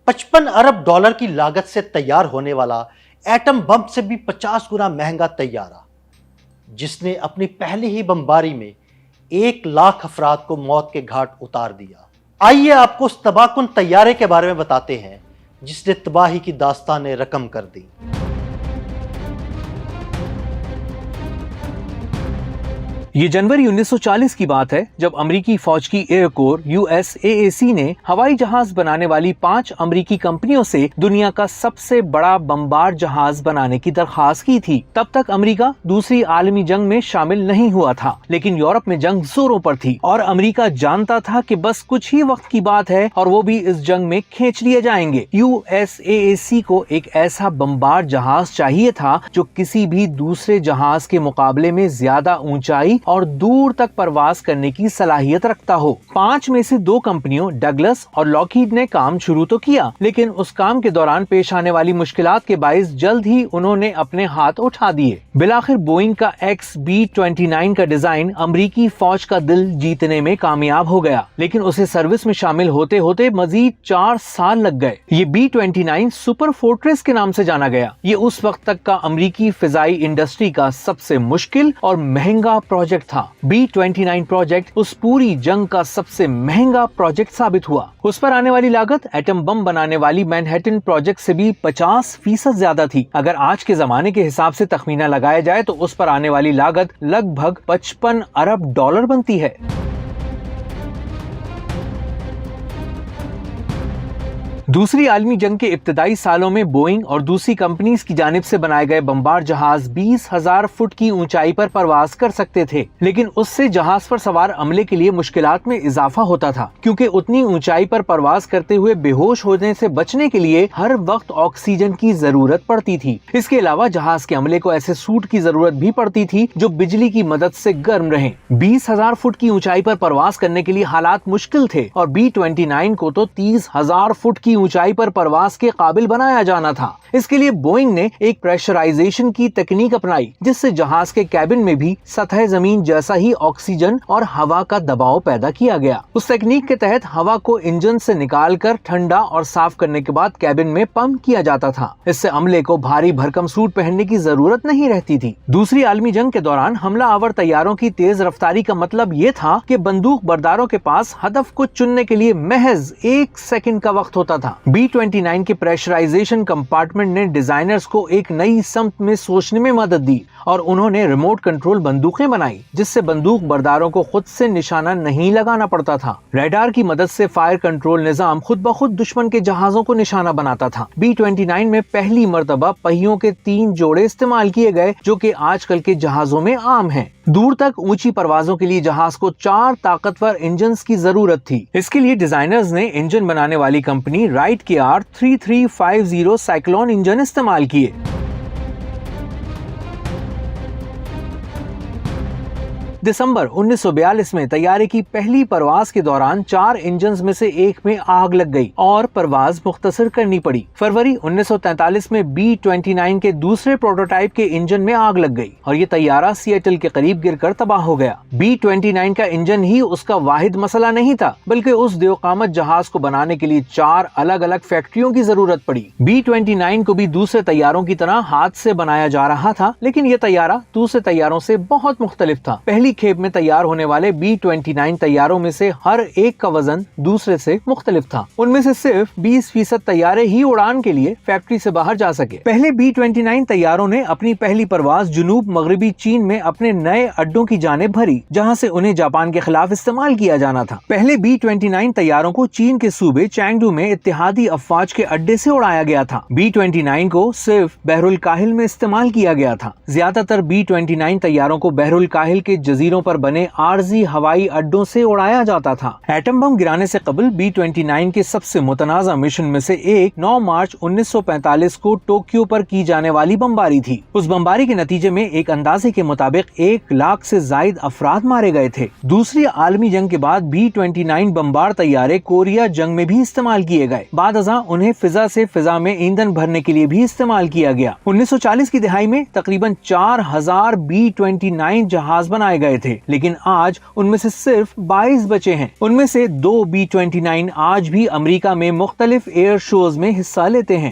55 ارب dollar کی لاگت سے تیار ہونے والا ایٹم بم سے بھی 50 گنا مہنگا طیارہ، جس نے اپنی پہلی ہی بمباری میں 1 لاکھ افراد کو موت کے گھاٹ اتار دیا۔ آئیے آپ کو اس تباہ کن طیارے کے بارے میں بتاتے ہیں جس نے تباہی کی داستان رقم کر دی۔ یہ جنوری 1940 کی بات ہے جب امریکی فوج کی ایئر کور USAAC نے ہوائی جہاز بنانے والی 5 امریکی کمپنیوں سے دنیا کا سب سے بڑا بمبار جہاز بنانے کی درخواست کی تھی۔ تب تک امریکہ دوسری عالمی جنگ میں شامل نہیں ہوا تھا، لیکن یورپ میں جنگ زوروں پر تھی اور امریکہ جانتا تھا کہ بس کچھ ہی وقت کی بات ہے اور وہ بھی اس جنگ میں کھینچ لیے جائیں گے۔ USAAC کو ایک ایسا بمبار جہاز چاہیے تھا جو کسی بھی دوسرے جہاز کے مقابلے میں زیادہ اونچائی اور دور تک پرواز کرنے کی صلاحیت رکھتا ہو۔ 5 میں سے 2 کمپنیوں ڈگلس اور لاکہیڈ نے کام شروع تو کیا، لیکن اس کام کے دوران پیش آنے والی مشکلات کے باعث جلد ہی انہوں نے اپنے ہاتھ اٹھا دیے۔ بالآخر بوئنگ کا XB-29 کا ڈیزائن امریکی فوج کا دل جیتنے میں کامیاب ہو گیا، لیکن اسے سروس میں شامل ہوتے ہوتے مزید 4 سال لگ گئے۔ یہ B-29 سپر فورٹریس کے نام سے جانا گیا۔ یہ اس وقت تک کا امریکی فضائی انڈسٹری کا سب سے مشکل اور مہنگا پروجیکٹ تھا۔ B-29 پروجیکٹ اس پوری جنگ کا سب سے مہنگا پروجیکٹ ثابت ہوا۔ اس پر آنے والی لاگت ایٹم بم بنانے والی مینہٹن پروجیکٹ سے بھی 50% زیادہ تھی۔ اگر آج کے زمانے کے حساب سے تخمینہ لگایا جائے تو اس پر آنے والی لاگت لگ بھگ 55 ارب ڈالر بنتی ہے۔ دوسری عالمی جنگ کے ابتدائی سالوں میں بوئنگ اور دوسری کمپنیز کی جانب سے بنائے گئے بمبار جہاز 20,000 فٹ کی اونچائی پر پرواز کر سکتے تھے، لیکن اس سے جہاز پر سوار عملے کے لیے مشکلات میں اضافہ ہوتا تھا، کیونکہ اتنی اونچائی پر پرواز کرتے ہوئے بے ہوش ہونے سے بچنے کے لیے ہر وقت آکسیجن کی ضرورت پڑتی تھی۔ اس کے علاوہ جہاز کے عملے کو ایسے سوٹ کی ضرورت بھی پڑتی تھی جو بجلی کی مدد سے گرم رہیں۔ 20,000 فٹ کی اونچائی پر پرواز کرنے کے لیے حالات مشکل تھے اور B-29 کو تو 30,000 فٹ کی اونچائی پر پرواز کے قابل بنایا جانا تھا۔ اس کے لیے بوئنگ نے ایک پریشرائزیشن کی تکنیک اپنائی، جس سے جہاز کے کیبن میں بھی سطح زمین جیسا ہی آکسیجن اور ہوا کا دباؤ پیدا کیا گیا۔ اس تکنیک کے تحت ہوا کو انجن سے نکال کر ٹھنڈا اور صاف کرنے کے بعد کیبن میں پمپ کیا جاتا تھا۔ اس سے عملے کو بھاری بھرکم سوٹ پہننے کی ضرورت نہیں رہتی تھی۔ دوسری عالمی جنگ کے دوران حملہ آور طیاروں کی تیز رفتاری کا مطلب یہ تھا کہ بندوق برداروں کے پاس ہدف کو چننے کے لیے محض 1 سیکنڈ کا وقت ہوتا تھا۔ B-29 کے پریشرائزیشن کمپارٹمنٹ نے ڈیزائنرز کو ایک نئی سمت میں سوچنے میں مدد دی اور انہوں نے ریموٹ کنٹرول بندوقیں بنائی، جس سے بندوق برداروں کو خود سے نشانہ نہیں لگانا پڑتا تھا۔ ریڈار کی مدد سے فائر کنٹرول نظام خود بخود دشمن کے جہازوں کو نشانہ بناتا تھا۔ B-29 میں پہلی مرتبہ پہیوں کے 3 جوڑے استعمال کیے گئے، جو کہ آج کل کے جہازوں میں عام ہیں۔ دور تک اونچی پروازوں کے لیے جہاز کو 4 طاقتور انجنز کی ضرورت تھی۔ اس کے لیے ڈیزائنرز نے انجن بنانے والی کمپنی رائٹ کے R3350 سائیکلون انجن استعمال کیے۔ دسمبر 1942 میں طیارے کی پہلی پرواز کے دوران 4 انجنز میں سے ایک میں آگ لگ گئی اور پرواز مختصر کرنی پڑی۔ فروری 1943 میں B-29 کے دوسرے پروٹوٹائپ کے انجن میں آگ لگ گئی اور یہ طیارہ سیٹل کے قریب گر کر تباہ ہو گیا۔ B-29 کا انجن ہی اس کا واحد مسئلہ نہیں تھا، بلکہ اس دیوقامت جہاز کو بنانے کے لیے 4 الگ الگ فیکٹریوں کی ضرورت پڑی۔ B-29 کو بھی دوسرے طیاروں کی طرح ہاتھ سے بنایا جا رہا تھا، لیکن یہ طیارہ دوسرے طیاروں سے بہت مختلف تھا۔ پہلی کھیپ میں تیار ہونے والے B-29 طیاروں میں سے ہر ایک کا وزن دوسرے سے مختلف تھا۔ ان میں سے صرف 20% طیارے ہی اڑان کے لیے فیکٹری سے باہر جا سکے۔ پہلے B-29 طیاروں نے اپنی پہلی پرواز جنوب مغربی چین میں اپنے نئے اڈوں کی جانب بھری، جہاں سے انہیں جاپان کے خلاف استعمال کیا جانا تھا۔ پہلے B-29 طیاروں کو چین کے صوبے چانگڈو میں اتحادی افواج کے اڈے سے اڑایا گیا تھا۔ B-29 کو صرف بحر الکاہل میں استعمال کیا گیا تھا۔ زیادہ تر B-29 طیاروں کو بحر الکاہل کے جزیروں پر بنے عارضی ہوائی اڈوں سے اڑایا جاتا تھا۔ ایٹم بم گرانے سے قبل B-29 کے سب سے متنازع مشن میں سے ایک 9 مارچ 1945 کو ٹوکیو پر کی جانے والی بمباری تھی۔ اس بمباری کے نتیجے میں ایک اندازے کے مطابق 1 لاکھ سے زائد افراد مارے گئے تھے۔ دوسری عالمی جنگ کے بعد B-29 بمبار طیارے کوریا جنگ میں بھی استعمال کیے گئے۔ بعد ازاں انہیں فضا سے فضا میں ایندھن بھرنے کے لیے بھی استعمال کیا گیا۔ 1940 کی دہائی میں تقریباً 4000 B-29 جہاز بنائے گئے گئے تھے، لیکن آج ان میں سے صرف 22 بچے ہیں۔ ان میں سے 2 B-29 آج بھی امریکہ میں مختلف ایئر شوز میں حصہ لیتے ہیں۔